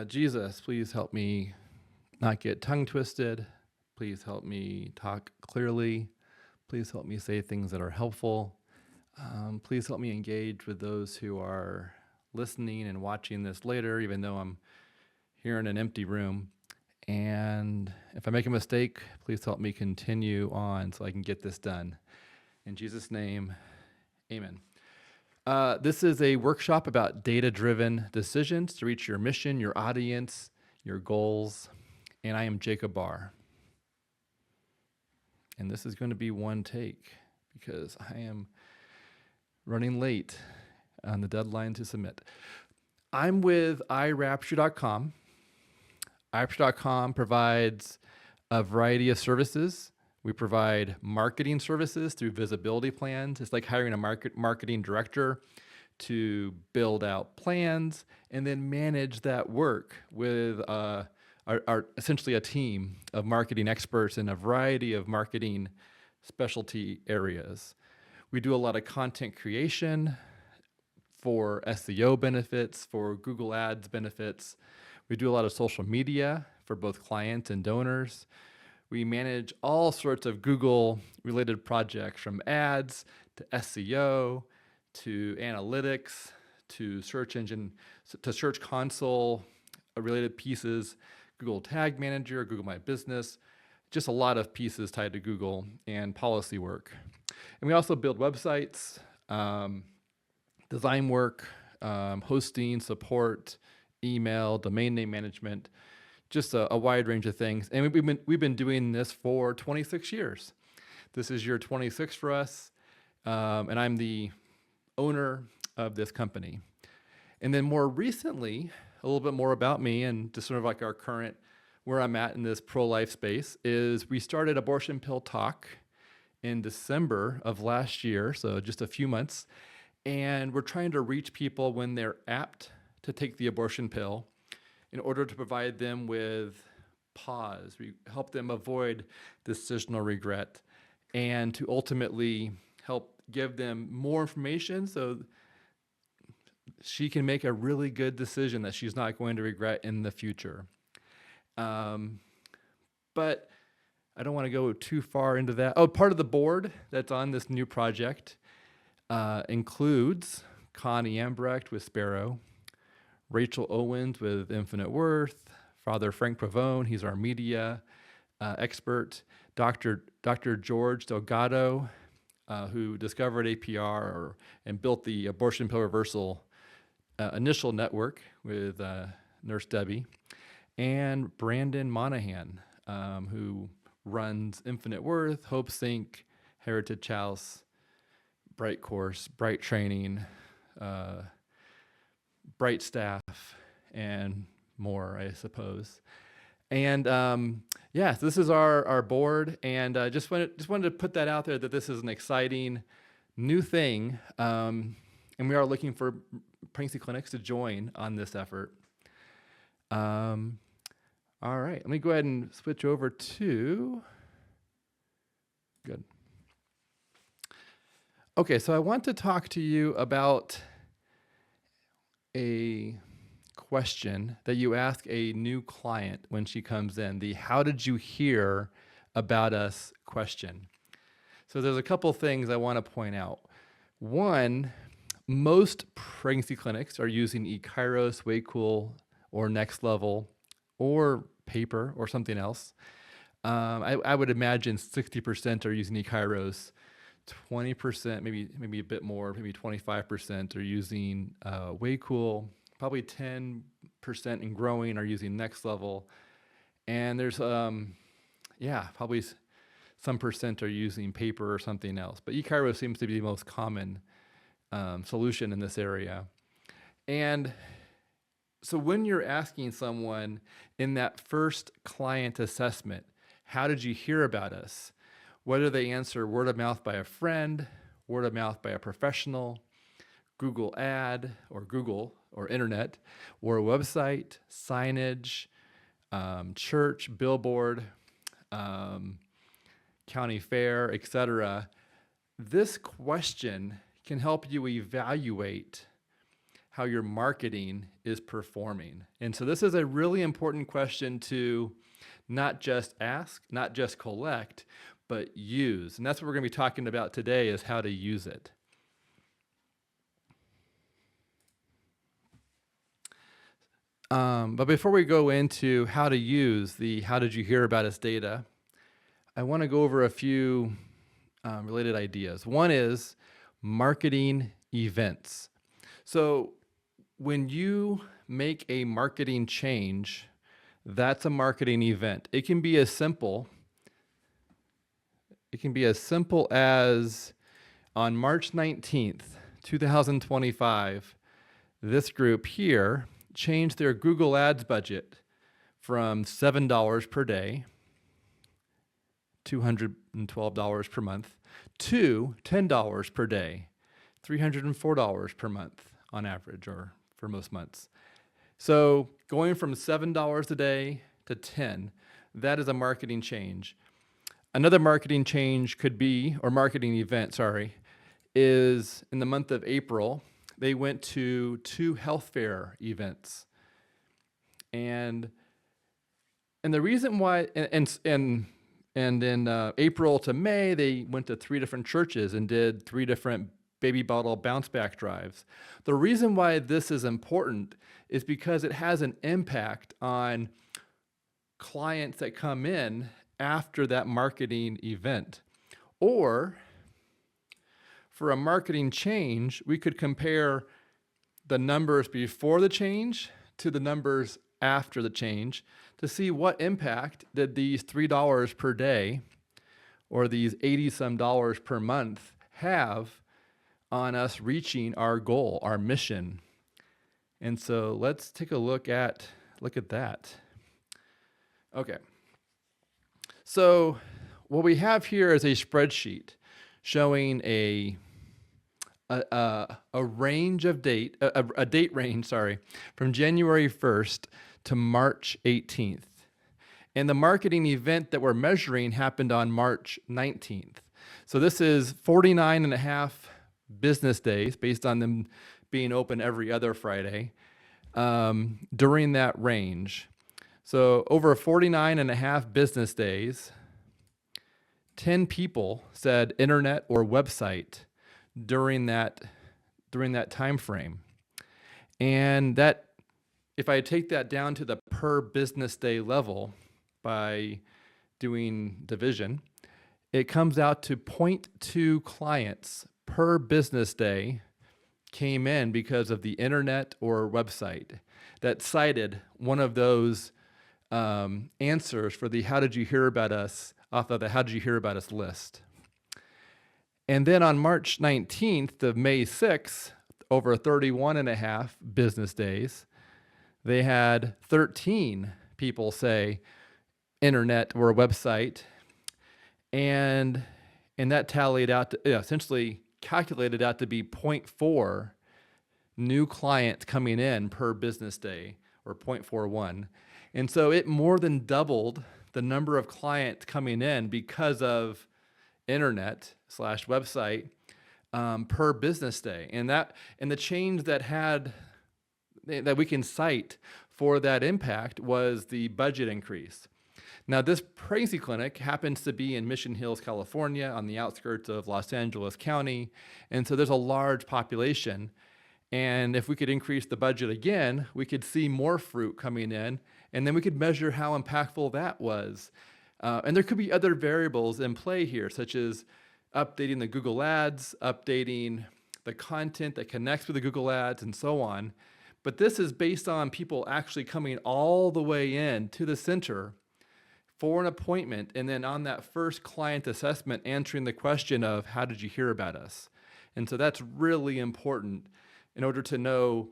Jesus, please help me not get tongue twisted. Please help me talk clearly. Please help me say things that are helpful. Please help me engage with those who are listening and watching this later, even though I'm here in an empty room. And if I make a mistake, please help me continue on so I can get this done. In Jesus' name, amen. This is a workshop about data-driven decisions to reach your mission, your audience, your goals. And I am Jacob Barr. And this is going to be one take because I am running late on the deadline to submit. I'm with iRapture.com. iRapture.com provides a variety of services. We provide marketing services through visibility plans. It's like hiring a marketing director to build out plans and then manage that work with our essentially a team of marketing experts in a variety of marketing specialty areas. We do a lot of content creation for SEO benefits, for Google Ads benefits. We do a lot of social media for both clients and donors. We manage all sorts of Google related projects, from ads to SEO to analytics to search console related pieces, Google Tag Manager, Google My Business, just a lot of pieces tied to Google and policy work. And we also build websites, design work, hosting, support, email, domain name management, just a wide range of things. And we've been doing this for 26 years. This is year 26 for us, and I'm the owner of this company. And then more recently, a little bit more about me and just sort of like our current, where I'm at in this pro-life space, is we started Abortion Pill Talk in December of last year, so just a few months. And we're trying to reach people when they're apt to take the abortion pill in order to provide them with pause. We help them avoid decisional regret and to ultimately help give them more information so she can make a really good decision that she's not going to regret in the future. But I don't want to go too far into that. Oh, part of the board that's on this new project includes Connie Ambrecht with Sparrow, Rachel Owens with Infinite Worth, Father Frank Pavone, he's our media expert, Dr. George Delgado, who discovered APR and built the abortion pill reversal initial network with Nurse Debbie, and Brandon Monahan, who runs Infinite Worth, Hope Sync, Heritage House, Bright Course, Bright Training, Bright Staff, and more, I suppose. And yeah, so this is our board, and just wanted to put that out there that this is an exciting new thing, and we are looking for pregnancy clinics to join on this effort. All right, let me go ahead and switch over to, good. Okay, so I want to talk to you about a question that you ask a new client when she comes in, the "how did you hear about us" question. So there's a couple things I want to point out. One, most pregnancy clinics are using eKairos, Waycool, or Next Level, or paper, or something else. I would imagine 60% are using eKairos, 20%, maybe a bit more, maybe 25% are using Waycool, probably 10% and growing are using Next Level, and there's probably some percent are using paper or something else. But eKairos seems to be the most common solution in this area. And so when you're asking someone in that first client assessment, how did you hear about us? Whether they answer word of mouth by a friend, word of mouth by a professional, Google ad or Google or internet, or a website, signage, church, billboard, county fair, etc. This question can help you evaluate how your marketing is performing? And so this is a really important question to not just ask, not just collect, but use. And that's what we're going to be talking about today, is how to use it. But before we go into how to use the how did you hear about us data, I want to go over a few related ideas. One is marketing events. So when you make a marketing change, that's a marketing event. It can be as simple as on March 19th, 2025, this group here changed their Google Ads budget from $7 per day, $212 per month, to $10 per day, $304 per month on average, or for most months. So going from $7 a day to 10, that is a marketing change. Another marketing change could be, or marketing event, sorry, is in the month of April, they went to 2 health fair events. And the reason why, and in April to May, they went to 3 different churches and did 3 different baby bottle bounce back drives. The reason why this is important is because it has an impact on clients that come in after that marketing event. Or for a marketing change, we could compare the numbers before the change to the numbers after the change to see what impact did these $3 per day or these 80 some dollars per month have on us reaching our goal, our mission. And so let's take a look at that. Okay. So what we have here is a spreadsheet showing a range of a date range, from January 1st to March 18th. And the marketing event that we're measuring happened on March 19th. So this is 49 and a half business days, based on them being open every other Friday, during that range. So over 49 and a half business days, 10 people said internet or website during that time frame. And that, if I take that down to the per business day level by doing division, it comes out to 0.2 clients per business day came in because of the internet or website that cited one of those answers for the how did you hear about us off of the how did you hear about us list. And then on March 19th to May 6th, over 31 and a half business days, they had 13 people say internet or website, and that tallied out to, essentially calculated out to be 0.4 new clients coming in per business day, or 0.41. And so it more than doubled the number of clients coming in because of internet / website per business day. And the change that we can cite for that impact was the budget increase. Now, this pregnancy clinic happens to be in Mission Hills, California, on the outskirts of Los Angeles County. And so there's a large population. And if we could increase the budget again, we could see more fruit coming in, and then we could measure how impactful that was. And there could be other variables in play here, such as updating the Google Ads, updating the content that connects with the Google Ads, and so on. But this is based on people actually coming all the way in to the center for an appointment, and then on that first client assessment, answering the question of how did you hear about us? And so that's really important in order to know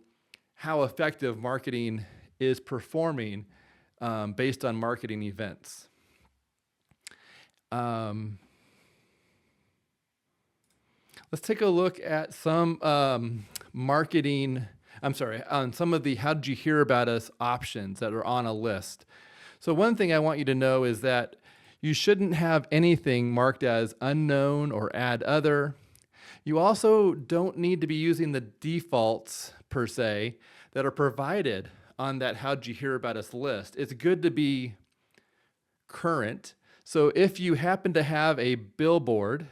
how effective marketing is performing based on marketing events. Let's take a look at some on some of the how did you hear about us options that are on a list. So one thing I want you to know is that you shouldn't have anything marked as unknown or add other. You also don't need to be using the defaults per se, that are provided on that How'd You Hear About Us list. It's good to be current. So if you happen to have a billboard,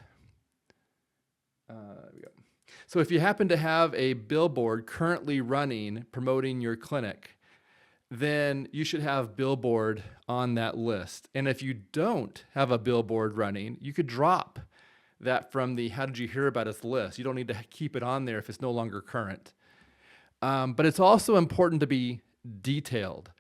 there we go. So if you happen to have a billboard currently running promoting your clinic, then you should have billboard on that list. And if you don't have a billboard running, you could drop that from the How Did You Hear About Us list. You don't need to keep it on there if it's no longer current. But it's also important to be detailed.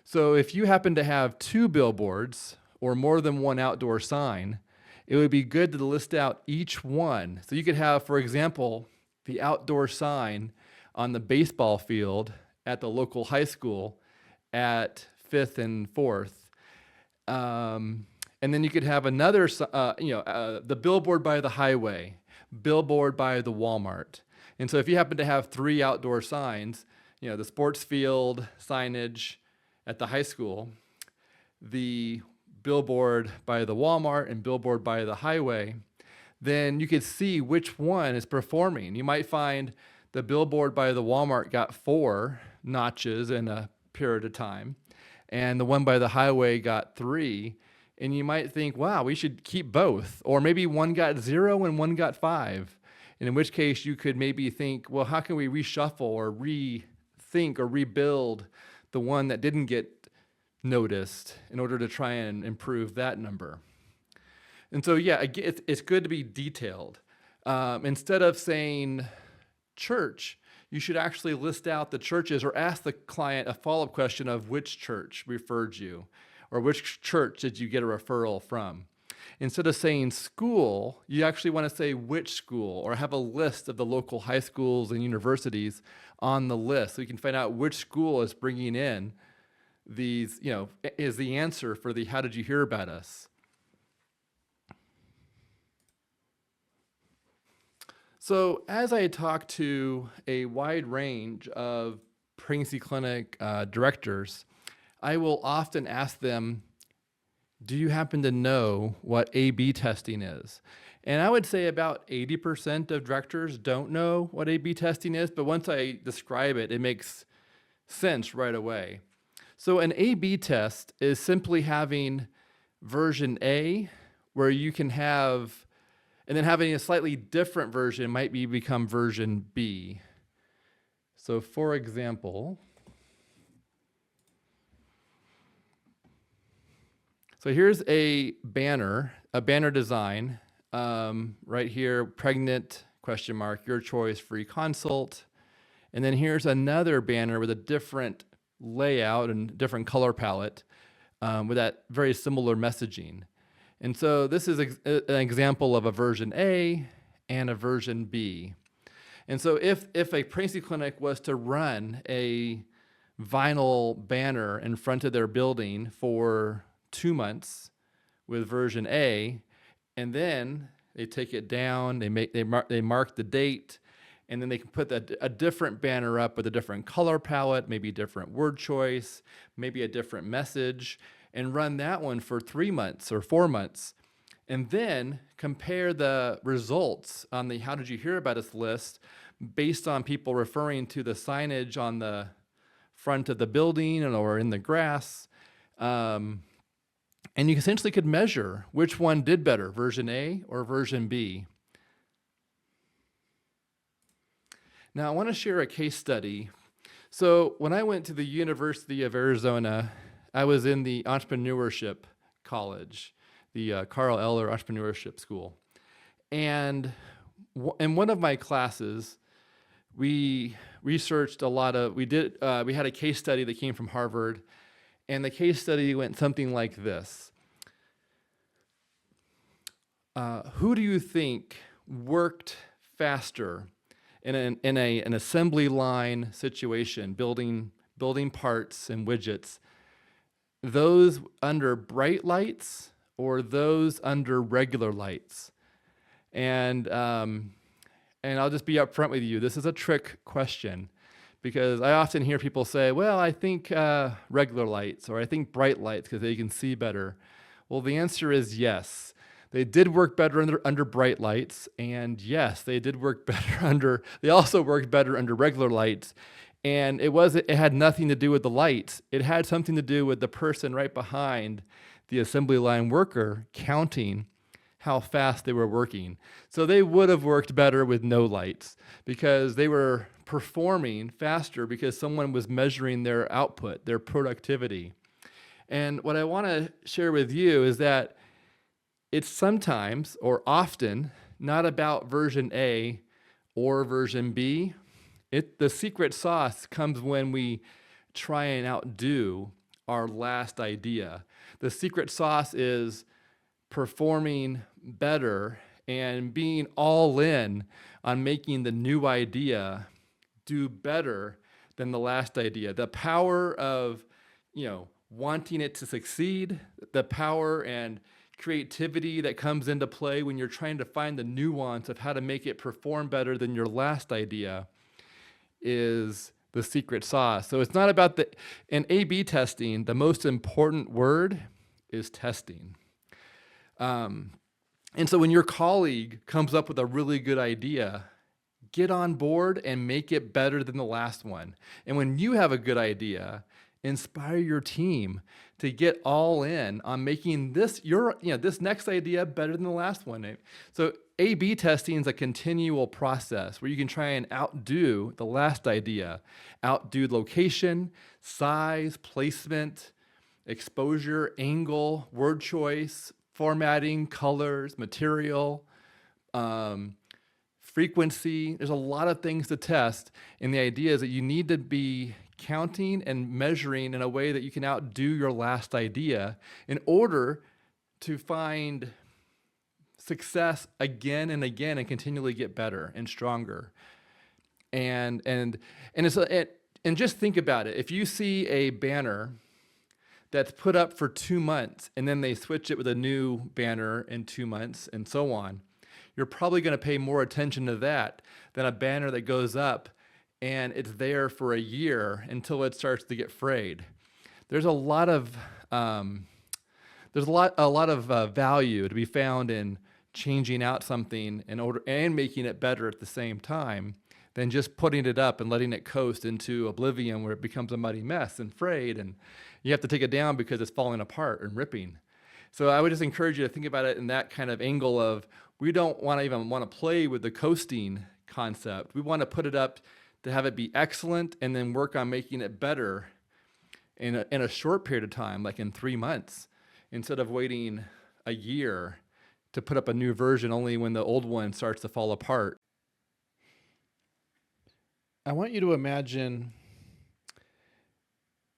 So if you happen to have 2 billboards or more than 1 outdoor sign, it would be good to list out each one. So you could have, for example, the outdoor sign on the baseball field at the local high school at 5th and 4th. And then you could have another, the billboard by the highway, billboard by the Walmart. And so if you happen to have 3 outdoor signs, the sports field signage at the high school, the billboard by the Walmart and billboard by the highway, then you could see which one is performing. You might find the billboard by the Walmart got 4 notches in a period of time, and the one by the highway got 3. And you might think, wow, we should keep both. Or maybe one got 0 and one got 5. And in which case you could maybe think, well, how can we reshuffle or rethink or rebuild the one that didn't get noticed in order to try and improve that number? And so, yeah, it's good to be detailed. Instead of saying church, you should actually list out the churches or ask the client a follow-up question of which church referred you, or which church did you get a referral from. Instead of saying school, you actually want to say which school, or have a list of the local high schools and universities on the list so you can find out which school is bringing in these, is the answer for the How Did You Hear About Us? So as I talk to a wide range of pregnancy clinic directors, I will often ask them, do you happen to know what A/B testing is? And I would say about 80% of directors don't know what A/B testing is, but once I describe it, it makes sense right away. So an A/B test is simply having version A, where you can have, and then having a slightly different version might become version B. So for example, so here's a banner design, right here, pregnant, ? Your choice, free consult. And then here's another banner with a different layout and different color palette with that very similar messaging. And so this is an example of a version A and a version B. And so if a pregnancy clinic was to run a vinyl banner in front of their building for 2 months with version A, and then they take it down, they mark the date, and then they can put a different banner up with a different color palette, maybe a different word choice, maybe a different message, and run that one for 3 months or 4 months, and then compare the results on the How Did You Hear About Us list based on people referring to the signage on the front of the building or in the grass. And you essentially could measure which one did better, version A or version B. Now, I want to share a case study. So when I went to the University of Arizona, I was in the entrepreneurship college, the Carl Eller Entrepreneurship School. And in one of my classes, we researched we had a case study that came from Harvard. And the case study went something like this. Who do you think worked faster in an assembly line situation, building parts and widgets? Those under bright lights or those under regular lights? And I'll just be upfront with you. This is a trick question, because I often hear people say, well, I think regular lights, or I think bright lights because they can see better. Well, the answer is yes. They did work better under bright lights, and yes, they did work better under. They also worked better under regular lights, and it had nothing to do with the lights. It had something to do with the person right behind the assembly line worker counting how fast they were working. So they would have worked better with no lights because they were performing faster because someone was measuring their output, their productivity. And what I want to share with you is that it's sometimes or often not about version A or version B. The secret sauce comes when we try and outdo our last idea. The secret sauce is performing better and being all in on making the new idea do better than the last idea. The power of, wanting it to succeed, the power and creativity that comes into play when you're trying to find the nuance of how to make it perform better than your last idea is the secret sauce. So it's not about in A/B testing, the most important word is testing. And so when your colleague comes up with a really good idea, get on board and make it better than the last one. And when you have a good idea, inspire your team to get all in on making this next idea better than the last one. So A/B testing is a continual process where you can try and outdo the last idea, outdo location, size, placement, exposure, angle, word choice, formatting, colors, material, frequency. There's a lot of things to test. And the idea is that you need to be counting and measuring in a way that you can outdo your last idea in order to find success again and again and continually get better and stronger. And just think about it. If you see a banner that's put up for 2 months and then they switch it with a new banner in 2 months and so on, you're probably going to pay more attention to that than a banner that goes up and it's there for a year until it starts to get frayed. There's a lot of value to be found in changing out something and making it better at the same time than just putting it up and letting it coast into oblivion where it becomes a muddy mess and frayed and you have to take it down because it's falling apart and ripping. So I would just encourage you to think about it in that kind of angle of we don't want to play with the coasting concept. We want to put it up to have it be excellent and then work on making it better in a short period of time, like in 3 months, instead of waiting a year to put up a new version only when the old one starts to fall apart. I want you to imagine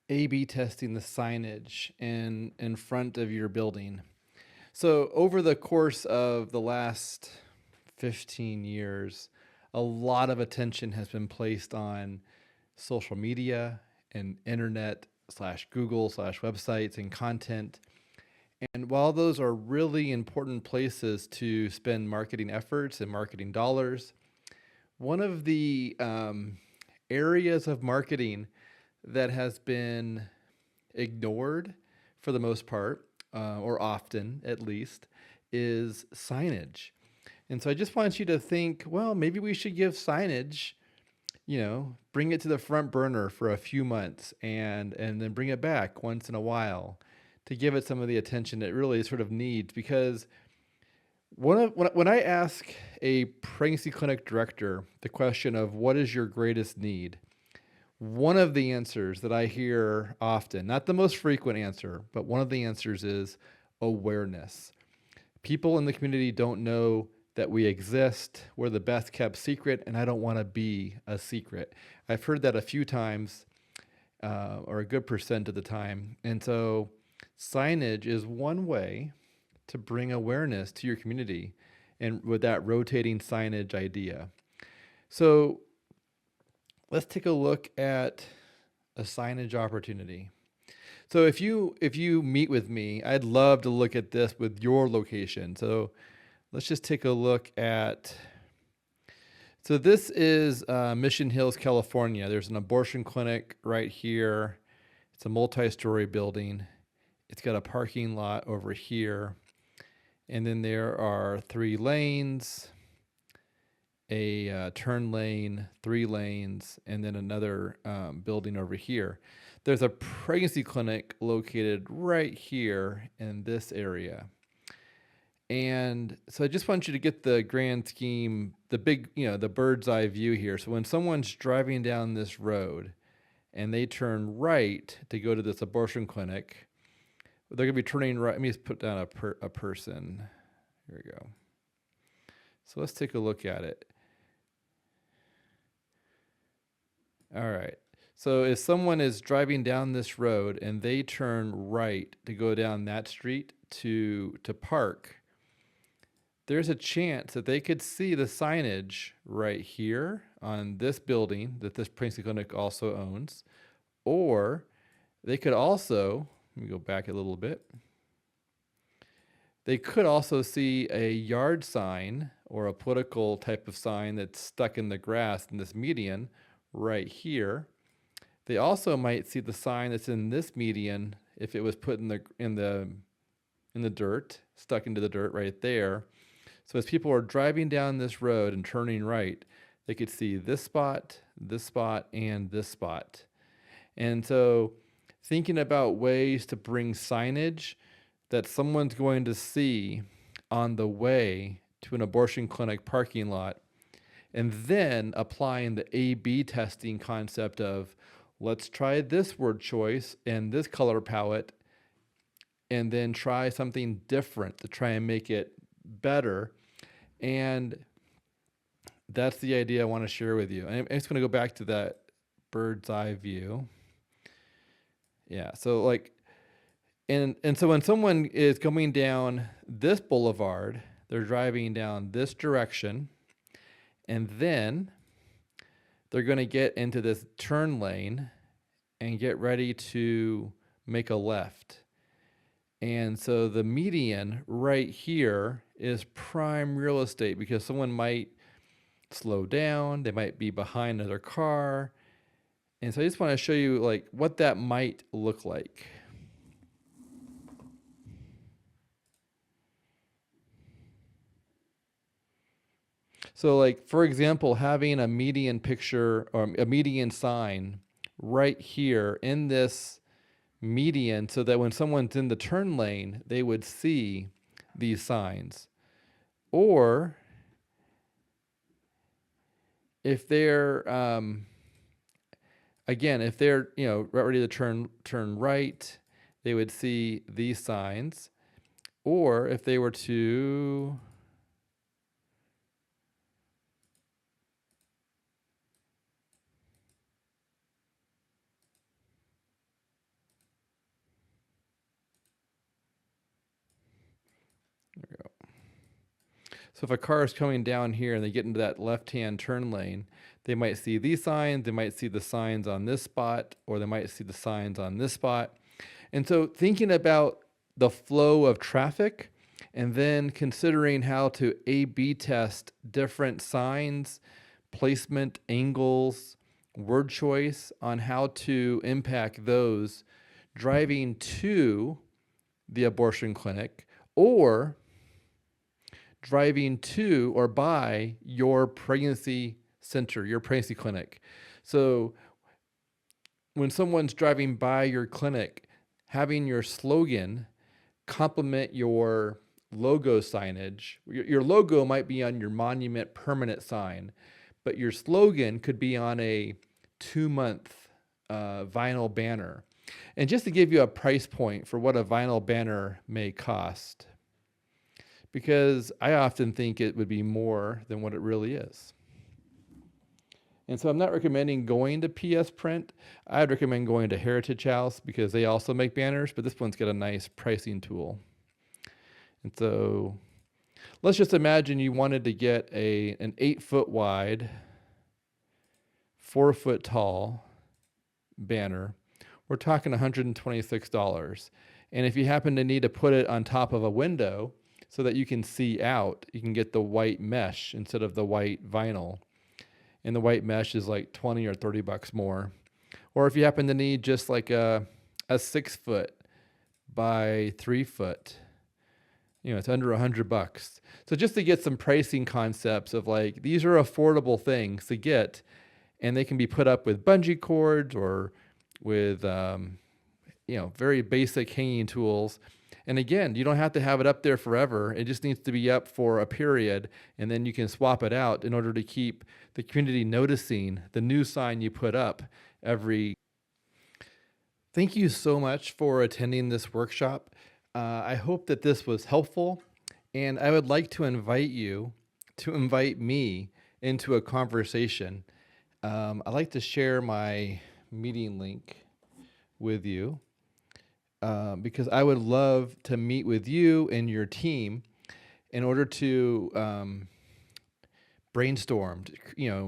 A/B testing the signage in front of your building. So over the course of the last 15 years, a lot of attention has been placed on social media and internet/Google/websites and content. And while those are really important places to spend marketing efforts and marketing dollars, one of the areas of marketing that has been ignored for the most part, or often at least, is signage. And so I just want you to think, well, maybe we should give signage, bring it to the front burner for a few months and then bring it back once in a while to give it some of the attention it really sort of needs. Because when I ask a pregnancy clinic director the question of what is your greatest need, one of the answers that I hear often, not the most frequent answer, but one of the answers is awareness. People in the community don't know that we exist. We're the best kept secret, and I don't want to be a secret. I've heard that a few times, or a good percent of the time. And so signage is one way to bring awareness to your community and with that rotating signage idea. So let's take a look at a signage opportunity. So if you meet with me, I'd love to look at this with your location. So let's just take a look at, so this is Mission Hills, California. There's an abortion clinic right here. It's a multi-story building. It's got a parking lot over here. And then there are 3 lanes, a turn lane, 3 lanes, and then another building over here. There's a pregnancy clinic located right here in this area. And so I just want you to get the grand scheme, the big, the bird's eye view here. So when someone's driving down this road and they turn right to go to this abortion clinic, they're going to be turning right. Let me just put down a person. Here we go. So let's take a look at it. All right. So if someone is driving down this road and they turn right to go down that street to park, there's a chance that they could see the signage right here on this building that this pregnancy clinic also owns. Or they could also, let me go back a little bit. They could also see a yard sign or a political type of sign that's stuck in the grass in this median right here. They also might see the sign that's in this median if it was put in the dirt, stuck into the dirt right there. So as people are driving down this road and turning right, they could see this spot, and this spot. And so thinking about ways to bring signage that someone's going to see on the way to an abortion clinic parking lot, and then applying the A/B testing concept of, let's try this word choice and this color palette, and then try something different to try and make it better. And that's the idea I want to share with you. I'm just going to go back to that bird's eye view. Yeah, so so when someone is coming down this boulevard, they're driving down this direction, and then they're going to get into this turn lane and get ready to make a left. And so the median right here is prime real estate because someone might slow down, they might be behind another car. And so I just want to show you what that might look like. So for example, having a median picture or a median sign right here in this median so that when someone's in the turn lane, they would see these signs. Or if they're, again, if they're, ready to turn right, they would see these signs. Or if they were to, there we go. So if a car is coming down here and they get into that left-hand turn lane, they might see these signs, they might see the signs on this spot, or they might see the signs on this spot. And so thinking about the flow of traffic and then considering how to A/B test different signs, placement, angles, word choice on how to impact those driving to the abortion clinic or driving to or by your pregnancy center, your pregnancy clinic. So when someone's driving by your clinic, having your slogan complement your logo signage. Your logo might be on your monument permanent sign, but your slogan could be on a 2-month vinyl banner. And just to give you a price point for what a vinyl banner may cost, because I often think it would be more than what it really is. And so I'm not recommending going to PS Print. I'd recommend going to Heritage House because they also make banners, but this one's got a nice pricing tool. And so let's just imagine you wanted to get an 8-foot wide, 4-foot tall banner. We're talking $126. And if you happen to need to put it on top of a window so that you can see out, you can get the white mesh instead of the white vinyl. And the white mesh is like $20 or $30 more. Or if you happen to need just like a 6-foot by 3-foot It's under $100. So just to get some pricing concepts of like, these are affordable things to get, and they can be put up with bungee cords or with, very basic hanging tools. And again, you don't have to have it up there forever. It just needs to be up for a period, and then you can swap it out in order to keep the community noticing the new sign you put up every. Thank you so much for attending this workshop. I hope that this was helpful, and I would like to invite you to invite me into a conversation. I'd like to share my meeting link with you because I would love to meet with you and your team in order to brainstorm,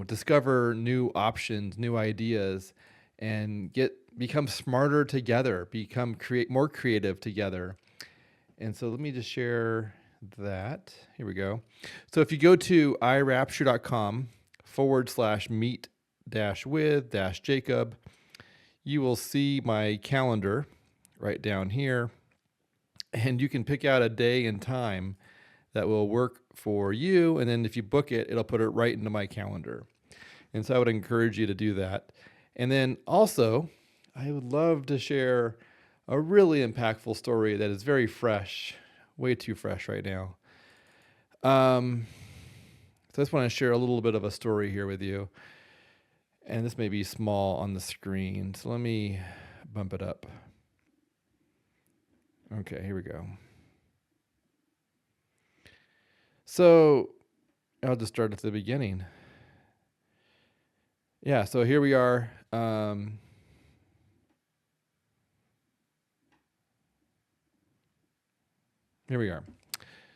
discover new options, new ideas, and become smarter together, more creative together. And so let me just share that. Here we go. So if you go to irapture.com/meet-with-Jacob, you will see my calendar right down here, and you can pick out a day and time that will work for you. And then if you book it, it'll put it right into my calendar. And so I would encourage you to do that. And then also, I would love to share a really impactful story that is very fresh, way too fresh right now. So I just want to share a little bit of a story here with you. And this may be small on the screen, so let me bump it up. Okay, here we go. So I'll just start at the beginning. Yeah, so here we are. Here we are.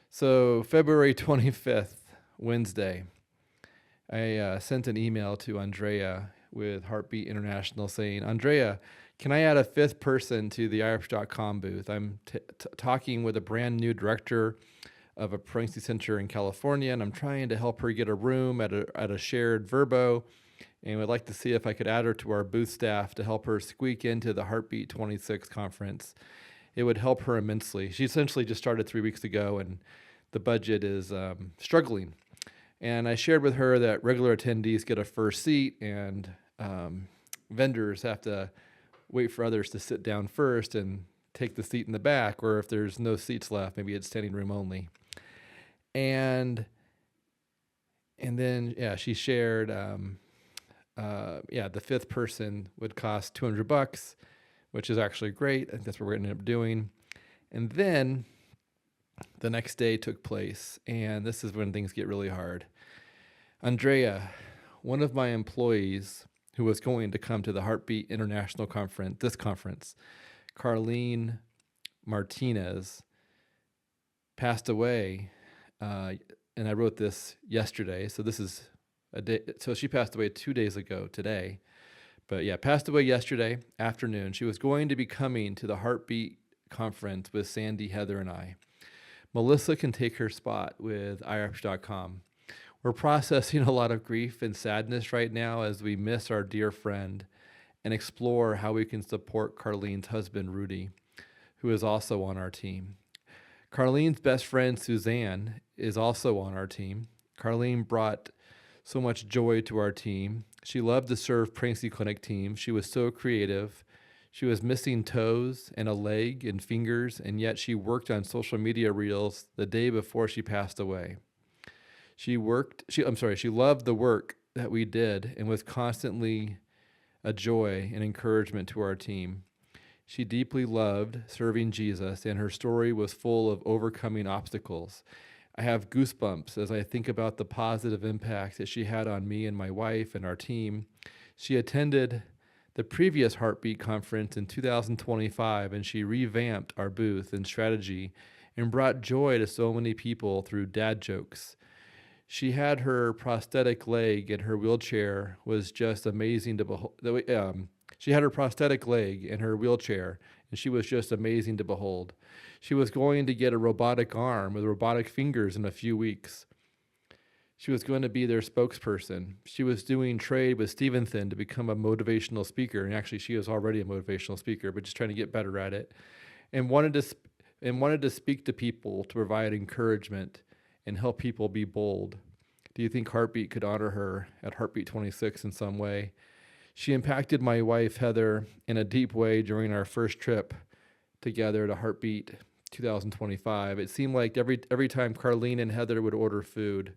So February 25th, Wednesday, I sent an email to Andrea with Heartbeat International saying, Andrea, can I add a fifth person to the Irish.com booth? I'm talking with a brand new director of a pregnancy center in California, and I'm trying to help her get a room at a shared Verbo, and would like to see if I could add her to our booth staff to help her squeak into the HB26 conference. It would help her immensely. She essentially just started 3 weeks ago, and the budget is struggling. And I shared with her that regular attendees get a first seat, and vendors have to wait for others to sit down first and take the seat in the back, or if there's no seats left, maybe it's standing room only. And then, she shared, the fifth person would cost $200, which is actually great. I think that's what we're going to end up doing. And then the next day took place, and this is when things get really hard. Andrea, one of my employees who was going to come to the Heartbeat International conference, Carlene Martinez, passed away. And I wrote this yesterday. So this is a day. So she passed away 2 days ago today. But passed away yesterday afternoon. She was going to be coming to the Heartbeat conference with Sandy, Heather, and I. Melissa can take her spot with irapture.com. We're processing a lot of grief and sadness right now as we miss our dear friend and explore how we can support Carlene's husband, Rudy, who is also on our team. Carlene's best friend, Suzanne, is also on our team. Carlene brought so much joy to our team. She loved to serve pregnancy clinic teams. She was so creative. She was missing toes and a leg and fingers, and yet she worked on social media reels the day before she passed away. She loved the work that we did and was constantly a joy and encouragement to our team. She deeply loved serving Jesus, and her story was full of overcoming obstacles. I have goosebumps as I think about the positive impact that she had on me and my wife and our team. She attended the previous Heartbeat conference in 2025, and she revamped our booth and strategy and brought joy to so many people through dad jokes. She had her prosthetic leg, and her wheelchair was just amazing to behold. She had her prosthetic leg and her wheelchair, and she was just amazing to behold. She was going to get a robotic arm with robotic fingers in a few weeks. She was going to be their spokesperson. She was doing trade with Stevenson to become a motivational speaker, and actually she is already a motivational speaker, but just trying to get better at it, and wanted to and wanted to speak to people to provide encouragement and help people be bold. Do you think Heartbeat could honor her at Heartbeat 26 in some way? She impacted my wife, Heather, in a deep way during our first trip together to Heartbeat 2025. It seemed like every time Carlene and Heather would order food,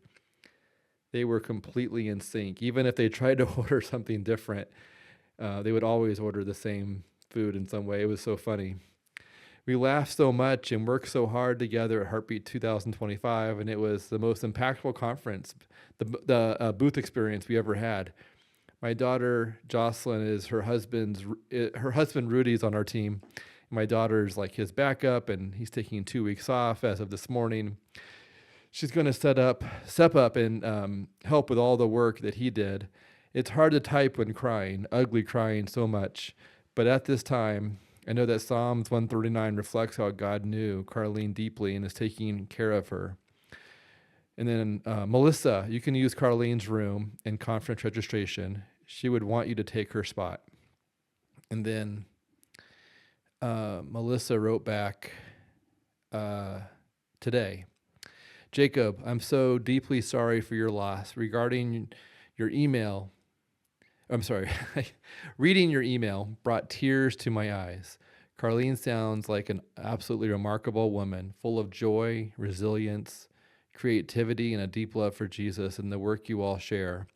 they were completely in sync. Even if they tried to order something different, they would always order the same food in some way. It was so funny. We laughed so much and worked so hard together at Heartbeat 2025, and it was the most impactful conference, the booth experience we ever had. My daughter Jocelyn is her husband Rudy's on our team. My daughter's like his backup, and he's taking 2 weeks off as of this morning. She's going to step up and help with all the work that he did. It's hard to type when crying, ugly crying so much, but at this time, I know that Psalms 139 reflects how God knew Carlene deeply and is taking care of her. And then Melissa, you can use Carlene's room in conference registration. She would want you to take her spot. And then Melissa wrote back today, Jacob, I'm so deeply sorry for your loss. Regarding your email, reading your email brought tears to my eyes. Carlene sounds like an absolutely remarkable woman, full of joy, resilience, creativity, and a deep love for Jesus and the work you all share.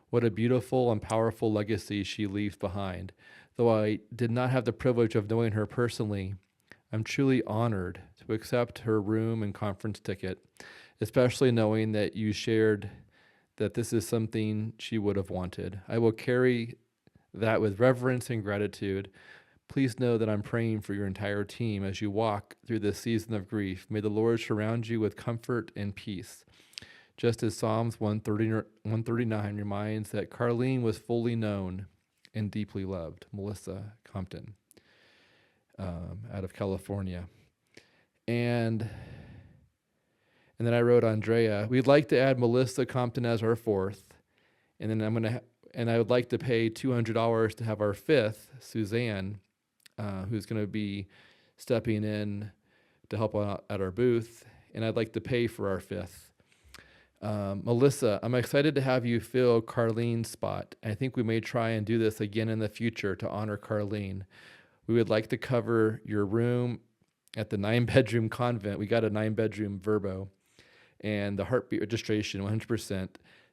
What a beautiful and powerful legacy she leaves behind. Though I did not have the privilege of knowing her personally, I'm truly honored to accept her room and conference ticket, especially knowing that you shared that this is something she would have wanted. I will carry that with reverence and gratitude. Please know that I'm praying for your entire team as you walk through this season of grief. May the Lord surround you with comfort and peace. Just as Psalms 139 reminds that Carlene was fully known and deeply loved. Melissa Compton, out of California. And then I wrote Andrea, we'd like to add Melissa Compton as our fourth. And then I would like to pay $200 to have our fifth, Suzanne, who's going to be stepping in to help out at our booth. And I'd like to pay for our fifth. Melissa, I'm excited to have you fill Carlene's spot. I think we may try and do this again in the future to honor Carlene. We would like to cover your room at the 9-bedroom convent. We got a 9-bedroom Verbo. And the Heartbeat registration, 100%.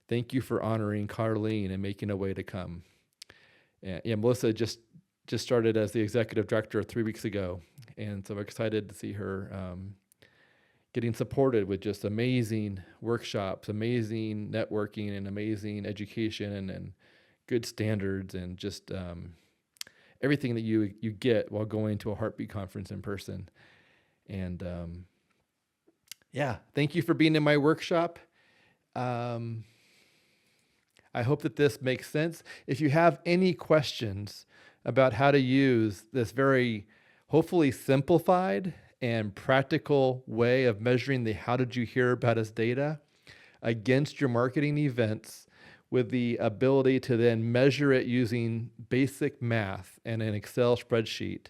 Thank you for honoring Carlene and making a way to come. Yeah, Melissa just started as the executive director 3 weeks ago, and so I'm excited to see her getting supported with just amazing workshops, amazing networking, and amazing education, and good standards, and just everything that you get while going to a Heartbeat conference in person. And yeah, thank you for being in my workshop. I hope that this makes sense. If you have any questions about how to use this very hopefully simplified and practical way of measuring the how did you hear about us data against your marketing events with the ability to then measure it using basic math and an Excel spreadsheet,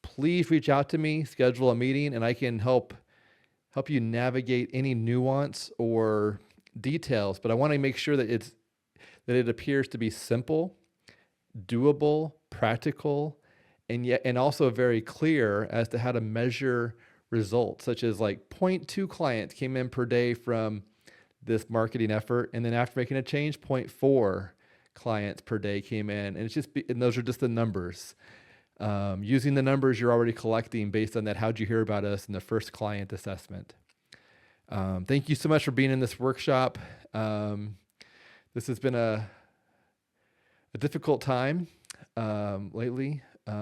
please reach out to me, schedule a meeting, and I can help you navigate any nuance or details. But I want to make sure that it appears to be simple, doable, practical, and also very clear as to how to measure results, such as like 0.2 clients came in per day from this marketing effort, and then after making a change, 0.4 clients per day came in, and those are just the numbers. Using the numbers you're already collecting based on that, how'd you hear about us in the first client assessment. Thank you so much for being in this workshop. This has been a difficult time lately, but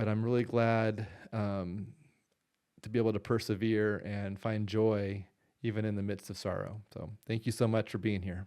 I'm really glad to be able to persevere and find joy even in the midst of sorrow. So thank you so much for being here.